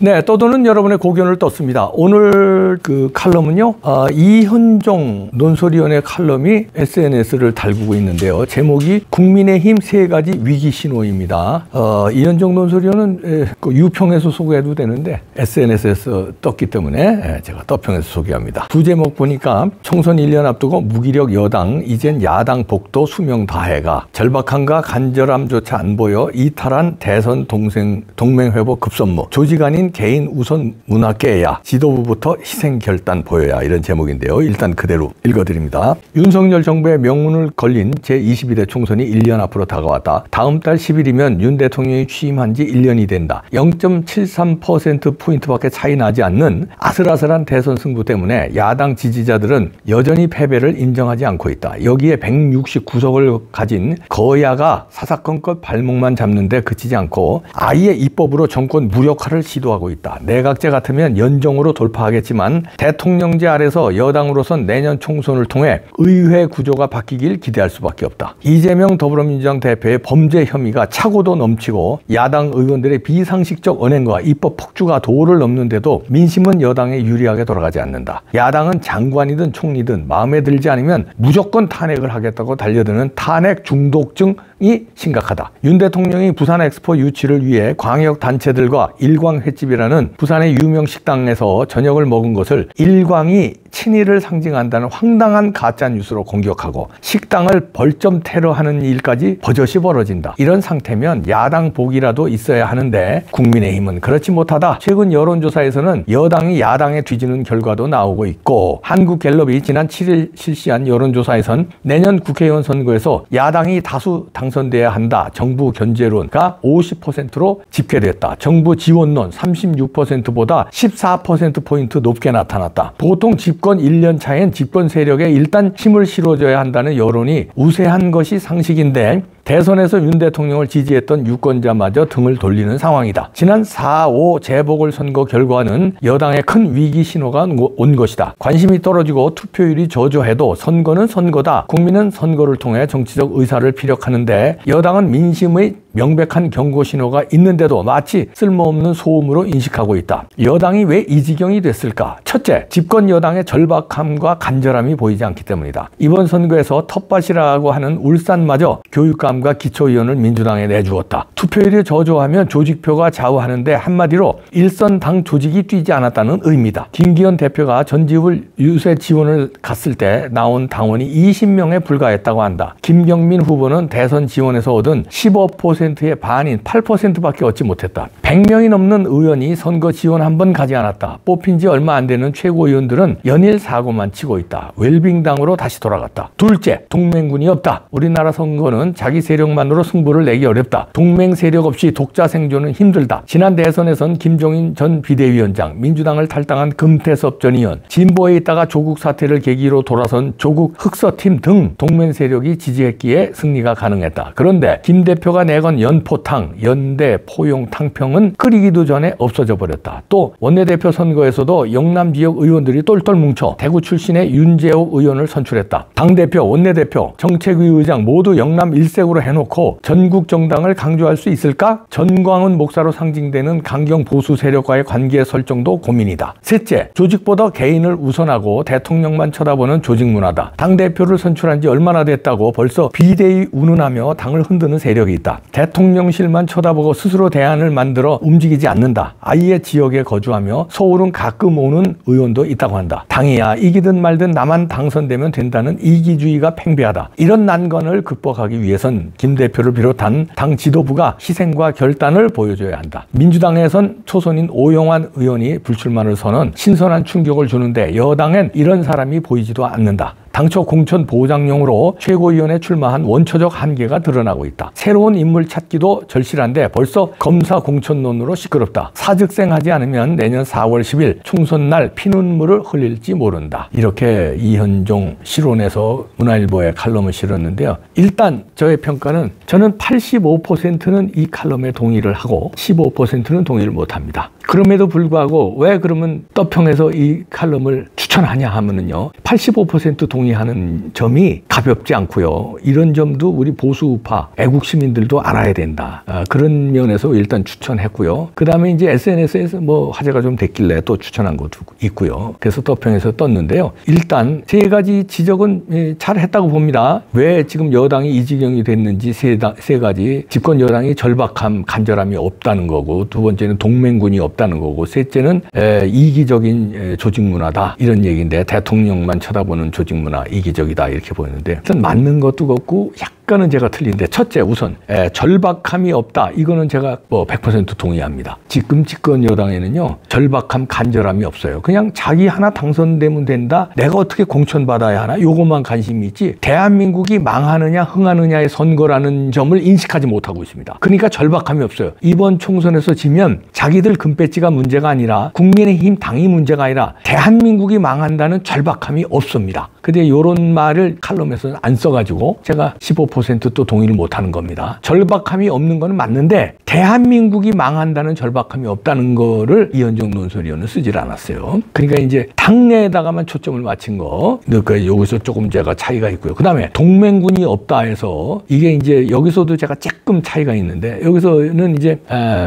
네, 떠도는 여러분의 고견을 떴습니다. 오늘 그 칼럼은요, 이현종 논설위원의 칼럼이 SNS를 달구고 있는데요. 제목이 국민의힘 세 가지 위기 신호입니다. 이현종 논설위원은 유평에서 소개해도 되는데 SNS에서 떴기 때문에 제가 떠평에서 소개합니다. 부제목 보니까 총선 1년 앞두고 무기력 여당, 이젠 야당 복도 수명 다해가 절박함과 간절함조차 안 보여 이탈한 대선 동맹 회복 급선무, 조직 아닌 개인 우선 문화 깨야, 지도부부터 희생 결단 보여야, 이런 제목인데요. 일단 그대로 읽어드립니다. 윤석열 정부의 명운을 걸린 제22대 총선이 1년 앞으로 다가왔다. 다음 달 10일이면 윤 대통령이 취임한 지 1년이 된다. 0.73%포인트밖에 차이 나지 않는 아슬아슬한 대선 승부 때문에 야당 지지자들은 여전히 패배를 인정하지 않고 있다. 여기에 169석을 가진 거야가 사사건건 발목만 잡는데 그치지 않고 아예 입법으로 정권 무력화를 시도하고 있다. 내각제 같으면 연정으로 돌파하겠지만 대통령제 아래서 여당으로선 내년 총선을 통해 의회 구조가 바뀌길 기대할 수밖에 없다. 이재명 더불어민주당 대표의 범죄 혐의가 차고도 넘치고 야당 의원들의 비상식적 언행과 입법 폭주가 도를 넘는데도 민심은 여당에 유리하게 돌아가지 않는다. 야당은 장관이든 총리든 마음에 들지 않으면 무조건 탄핵을 하겠다고 달려드는 탄핵 중독증이 심각하다. 윤 대통령이 부산 엑스포 유치를 위해 광역 단체들과 일광 횟집이라는 부산의 유명 식당에서 저녁을 먹은 것을 일광이 친일을 상징한다는 황당한 가짜뉴스로 공격하고 식당을 벌점 테러하는 일까지 버젓이 벌어진다. 이런 상태면 야당 복이라도 있어야 하는데 국민의힘은 그렇지 못하다. 최근 여론조사에서는 여당이 야당에 뒤지는 결과도 나오고 있고, 한국갤럽이 지난 7일 실시한 여론조사에선 내년 국회의원 선거에서 야당이 다수 당선돼야 한다. 정부 견제론가 50%로 집계됐다. 정부 지원론 36%보다 14%포인트 높게 나타났다. 보통 집권 1년 차엔 집권 세력에 일단 힘을 실어줘야 한다는 여론이 우세한 것이 상식인데 대선에서 윤 대통령을 지지했던 유권자마저 등을 돌리는 상황이다. 지난 4.5 재보궐선거 결과는 여당의 큰 위기 신호가 온 것이다. 관심이 떨어지고 투표율이 저조해도 선거는 선거다. 국민은 선거를 통해 정치적 의사를 피력하는데 여당은 민심의 명백한 경고 신호가 있는데도 마치 쓸모없는 소음으로 인식하고 있다. 여당이 왜 이 지경이 됐을까? 첫째, 집권 여당의 절박함과 간절함이 보이지 않기 때문이다. 이번 선거에서 텃밭이라고 하는 울산마저 교육감과 기초의원을 민주당에 내주었다. 투표율이 저조하면 조직표가 좌우하는데 한마디로 일선 당 조직이 뛰지 않았다는 의미다. 김기현 대표가 전지훈 유세 지원을 갔을 때 나온 당원이 20명에 불과했다고 한다. 김경민 후보는 대선 지원에서 얻은 15%의 반인 8%밖에 얻지 못했다. 100명이 넘는 의원이 선거 지원 한 번 가지 않았다. 뽑힌 지 얼마 안 되는 최고위원들은 연일 사고만 치고 있다. 웰빙당으로 다시 돌아갔다. 둘째, 동맹군이 없다. 우리나라 선거는 자기 세력만으로 승부를 내기 어렵다. 동맹 세력 없이 독자 생존은 힘들다. 지난 대선에선 김종인 전 비대위원장, 민주당을 탈당한 금태섭 전 의원, 진보에 있다가 조국 사태를 계기로 돌아선 조국 흑서팀 등 동맹 세력이 지지했기에 승리가 가능했다. 그런데 김 대표가 내건 연포탕, 연대, 포용, 탕평은 끓이기도 전에 없어져 버렸다. 또 원내대표 선거에서도 영남 지역 의원들이 똘똘 뭉쳐 대구 출신의 윤재옥 의원을 선출했다. 당대표, 원내대표, 정책위 의장 모두 영남 일색으로 해놓고 전국 정당을 강조할 수 있을까? 전광훈 목사로 상징되는 강경 보수 세력과의 관계 설정도 고민이다. 셋째, 조직보다 개인을 우선하고 대통령만 쳐다보는 조직 문화다. 당대표를 선출한 지 얼마나 됐다고 벌써 비대위 운운하며 당을 흔드는 세력이 있다. 대통령실만 쳐다보고 스스로 대안을 만들어 움직이지 않는다. 아예 지역에 거주하며 서울은 가끔 오는 의원도 있다고 한다. 당이야 이기든 말든 나만 당선되면 된다는 이기주의가 팽배하다. 이런 난관을 극복하기 위해선 김 대표를 비롯한 당 지도부가 희생과 결단을 보여줘야 한다. 민주당에선 초선인 오영환 의원이 불출마를 선언, 신선한 충격을 주는데 여당엔 이런 사람이 보이지도 않는다. 당초 공천 보장용으로 최고위원에 출마한 원초적 한계가 드러나고 있다. 새로운 인물 찾기도 절실한데 벌써 검사 공천론으로 시끄럽다. 사직생하지 않으면 내년 4월 10일 총선 날 피눈물을 흘릴지 모른다. 이렇게 이현종 실론에서 문화일보에 칼럼을 실었는데요. 일단 저의 평가는 저는 85%는 이 칼럼에 동의를 하고 15%는 동의를 못합니다. 그럼에도 불구하고 왜 그러면 떠평에서 이 칼럼을 추천하냐 하면은요, 85% 동의하는 점이 가볍지 않고요. 이런 점도 우리 보수 우파 애국 시민들도 알아야 된다. 그런 면에서 일단 추천했고요. 그 다음에 이제 SNS에서 뭐 화제가 좀 됐길래 또 추천한 것도 있고요. 그래서 떠평에서 떴는데요. 일단 세 가지 지적은 잘 했다고 봅니다. 왜 지금 여당이 이 지경이 됐는지 세 가지. 집권 여당이 절박함, 간절함이 없다는 거고, 두 번째는 동맹군이 없다는 거고, 셋째는 이기적인 조직 문화다 이런 얘기인데, 대통령만 쳐다보는 조직 문화 이기적이다 이렇게 보이는데, 일단 맞는 것도 같고 약간은 제가 틀린데, 첫째 우선 절박함이 없다, 이거는 제가 뭐 100% 동의합니다. 지금 집권 여당에는요 절박함, 간절함이 없어요. 그냥 자기 하나 당선되면 된다, 내가 어떻게 공천받아야 하나, 요것만 관심이 있지 대한민국이 망하느냐 흥하느냐의 선거라는 점을 인식하지 못하고 있습니다. 그러니까 절박함이 없어요. 이번 총선에서 지면 자기들 금배지가 문제가 아니라 국민의힘 당이 문제가 아니라 대한민국이 망한다는 절박함이 없습니다. 근데 이런 말을 칼럼에서는 안 써가지고 제가 15%또 동의를 못하는 겁니다. 절박함이 없는 건 맞는데 대한민국이 망한다는 절박함이 없다는 거를 이현정 논설위원은 쓰질 않았어요. 그러니까 이제 당내에다가만 초점을 맞춘 거, 그러니까 여기서 조금 제가 차이가 있고요. 그 다음에 동맹군이 없다 해서 이게 이제 여기서도 제가 조금 차이가 있는데, 여기서는 이제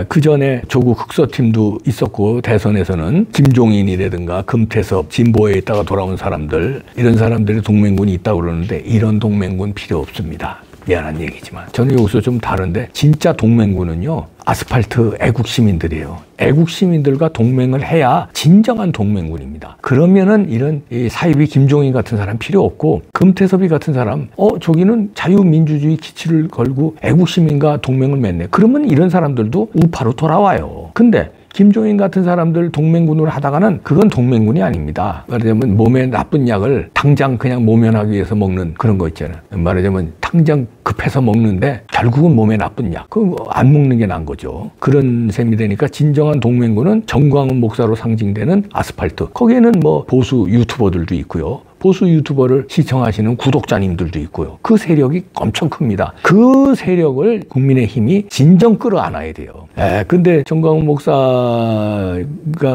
그 전에 조국 흑서팀도 있었고, 대선에서는 김종인이라든가 금태섭, 진보에 있다가 돌아온 사람들, 이런 사람들이 동맹군이 있다고 그러는데 이런 동맹군 필요 없습니다. 미안한 얘기지만 저는 여기서 좀 다른데, 진짜 동맹군은요 아스팔트 애국 시민들이에요. 애국 시민들과 동맹을 해야 진정한 동맹군입니다. 그러면은 이런 사이비 김종인 같은 사람 필요 없고, 금태섭이 같은 사람 저기는 자유민주주의 기치를 걸고 애국 시민과 동맹을 맺네, 그러면 이런 사람들도 우파로 돌아와요. 근데 김종인 같은 사람들 동맹군으로 하다가는 그건 동맹군이 아닙니다. 말하자면 몸에 나쁜 약을 당장 그냥 모면하기 위해서 먹는 그런 거 있잖아요. 말하자면 당장 급해서 먹는데 결국은 몸에 나쁜 약, 그거 안 먹는 게 나은 거죠. 그런 셈이 되니까 진정한 동맹군은 정광훈 목사로 상징되는 아스팔트, 거기에는 뭐 보수 유튜버들도 있고요, 보수 유튜버를 시청하시는 구독자님들도 있고요. 그 세력이 엄청 큽니다. 그 세력을 국민의힘이 진정 끌어안아야 돼요. 근데 정광훈 목사가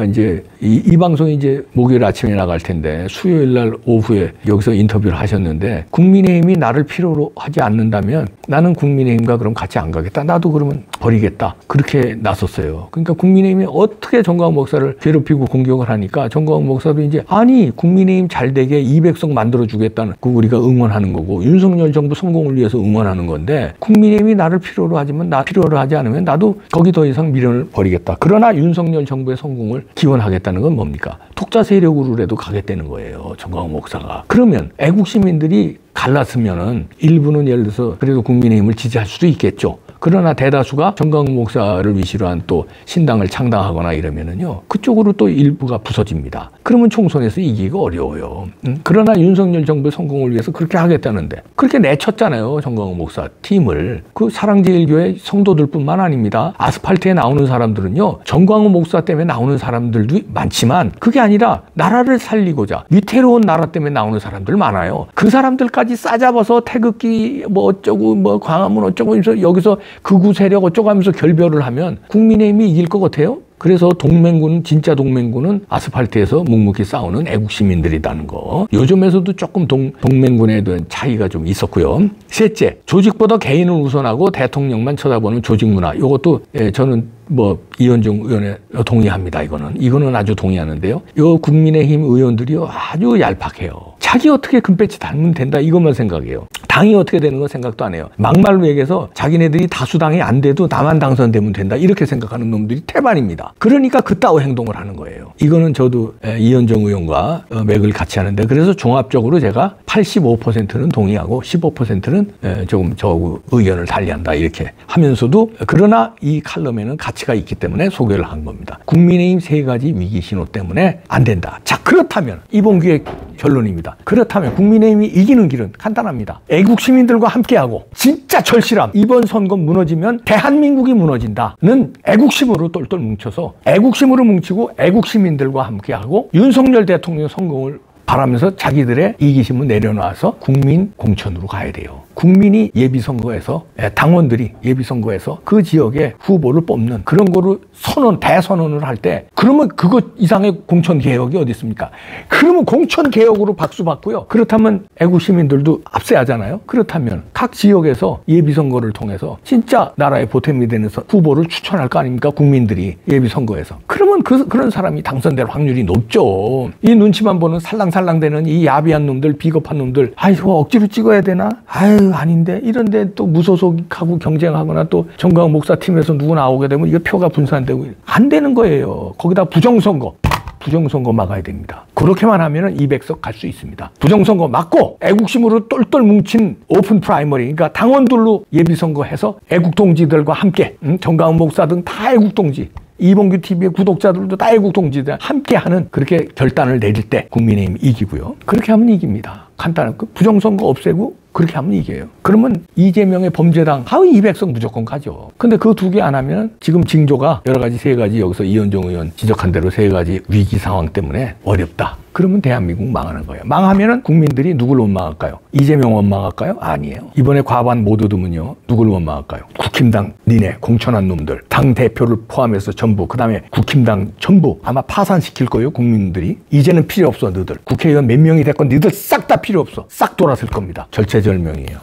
이제 이 방송이 이제 목요일 아침에 나갈 텐데, 수요일 날 오후에 여기서 인터뷰를 하셨는데, 국민의힘이 나를 필요로 하지 않는다면 나는 국민의힘과 그럼 같이 안 가겠다, 나도 그러면 버리겠다, 그렇게 나섰어요. 그러니까 국민의힘이 어떻게 정광훈 목사를 괴롭히고 공격을 하니까 정광훈 목사도 이제 아니 국민의힘 잘 되게 200석 만들어주겠다는, 그 우리가 응원하는 거고 윤석열 정부 성공을 위해서 응원하는 건데, 국민의힘이 나를 필요로 하지만 필요로 하지 않으면 나도 거기 더 이상 미련을 버리겠다. 그러나 윤석열 정부의 성공을 기원하겠다는 건 뭡니까? 독자 세력으로라도 가겠다는 거예요, 정광훈 목사가. 그러면 애국 시민들이 갈랐으면은 일부는 예를 들어서 그래도 국민의힘을 지지할 수도 있겠죠. 그러나 대다수가 정광훈 목사를 위시로 한 또 신당을 창당하거나 이러면은요, 그쪽으로 또 일부가 부서집니다. 그러면 총선에서 이기기가 어려워요. 그러나 윤석열 정부의 성공을 위해서 그렇게 하겠다는데 그렇게 내쳤잖아요, 정광훈 목사 팀을. 그 사랑제일교회 성도들뿐만 아닙니다. 아스팔트에 나오는 사람들은요, 정광훈 목사 때문에 나오는 사람들도 많지만 그게 아니라 나라를 살리고자 위태로운 나라 때문에 나오는 사람들 많아요. 그 사람들까지 싸잡아서 태극기 뭐 어쩌고 뭐 광화문 어쩌고 하면서 여기서 극우 세력 어쩌고 하면서 결별을 하면 국민의힘이 이길 것 같아요? 그래서 동맹군은, 진짜 동맹군은 아스팔트에서 묵묵히 싸우는 애국 시민들이라는 거. 요즘에서도 조금 동맹군에 대한 차이가 좀 있었고요. 셋째, 조직보다 개인을 우선하고 대통령만 쳐다보는 조직 문화. 이것도 저는 뭐 이현정 의원에 동의합니다. 이거는 아주 동의하는데요. 요 국민의힘 의원들이요 아주 얄팍해요. 자기 어떻게 금배지 달면 된다 이것만 생각해요. 당이 어떻게 되는 건 생각도 안 해요. 막말로 얘기해서 자기네들이 다수당이 안 돼도 나만 당선되면 된다 이렇게 생각하는 놈들이 태반입니다. 그러니까 그따위 행동을 하는 거예요. 이거는 저도 이현정 의원과 맥을 같이 하는데, 그래서 종합적으로 제가 85%는 동의하고 15%는 조금 저 의견을 달리한다 이렇게 하면서도, 그러나 이 칼럼에는 가치가 있기 때문에 소개를 한 겁니다. 국민의힘 세 가지 위기 신호 때문에 안 된다. 자, 그렇다면 이번 기회 결론입니다. 그렇다면 국민의힘이 이기는 길은 간단합니다. 애국 시민들과 함께하고 진짜 절실함, 이번 선거 무너지면 대한민국이 무너진다는 애국심으로 똘똘 뭉쳐서 애국심으로 뭉치고 애국 시민들과 함께하고 윤석열 대통령 성공을 바라면서 자기들의 이기심을 내려놔서 국민 공천으로 가야 돼요. 국민이 예비선거에서 당원들이 예비선거에서 그 지역의 후보를 뽑는 그런 거를 대선언을 할 때 그러면 그거 이상의 공천개혁이 어디 있습니까? 그러면 공천개혁으로 박수 받고요. 그렇다면 애국 시민들도 압세하잖아요. 그렇다면 각 지역에서 예비선거를 통해서 진짜 나라의 보탬이 되는 후보를 추천할 거 아닙니까? 국민들이 예비선거에서. 그러면 그런 사람이 당선될 확률이 높죠. 이 눈치만 보는 살랑살랑대는 이 야비한 놈들, 비겁한 놈들, 아이고 억지로 찍어야 되나? 아유 아닌데 이런데 또 무소속하고 경쟁하거나 또 정광훈 목사 팀에서 누구 나오게 되면 이거 표가 분산되고 안 되는 거예요. 거기다 부정선거 막아야 됩니다. 그렇게만 하면 200석 갈 수 있습니다. 부정선거 막고 애국심으로 똘똘 뭉친 오픈 프라이머리, 그러니까 당원들로 예비선거해서 애국동지들과 함께 정광훈 목사 등 다 애국동지, 이봉규 TV의 구독자들도 다 애국동지들 함께하는 그렇게 결단을 내릴 때 국민의힘 이기고요. 그렇게 하면 이깁니다. 간단한 부정선거 없애고 그렇게 하면 이겨요. 그러면 이재명의 범죄당 하위 200석 무조건 가죠. 근데 그 두 개 안 하면 지금 징조가 여러 가지 세 가지 여기서 이현정 의원 지적한 대로 세 가지 위기 상황 때문에 어렵다. 그러면 대한민국 망하는 거예요. 망하면은 국민들이 누굴 원망할까요? 이재명 원망할까요? 아니에요. 이번에 과반 못 얻으면요. 누굴 원망할까요? 국힘당 니네 공천한 놈들, 당 대표를 포함해서 전부, 그다음에 국힘당 전부 아마 파산시킬 거예요. 국민들이. 이제는 필요 없어 너희들. 국회의원 몇 명이 됐건 너희들 싹 다 필요 없어. 싹 돌아설 겁니다. 절체절명이에요.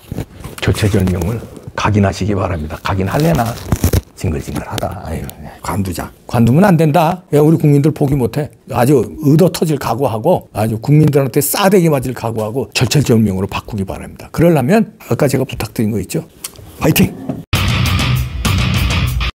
절체절명을 각인하시기 바랍니다. 각인할래나? 징글징글하다. 아유, 관두자. 관두면 안 된다. 야, 우리 국민들 포기 못해. 아주 의도 터질 각오하고 아주 국민들한테 싸대기 맞을 각오하고 절체절명으로 바꾸기 바랍니다. 그러려면 아까 제가 부탁드린 거 있죠? 화이팅!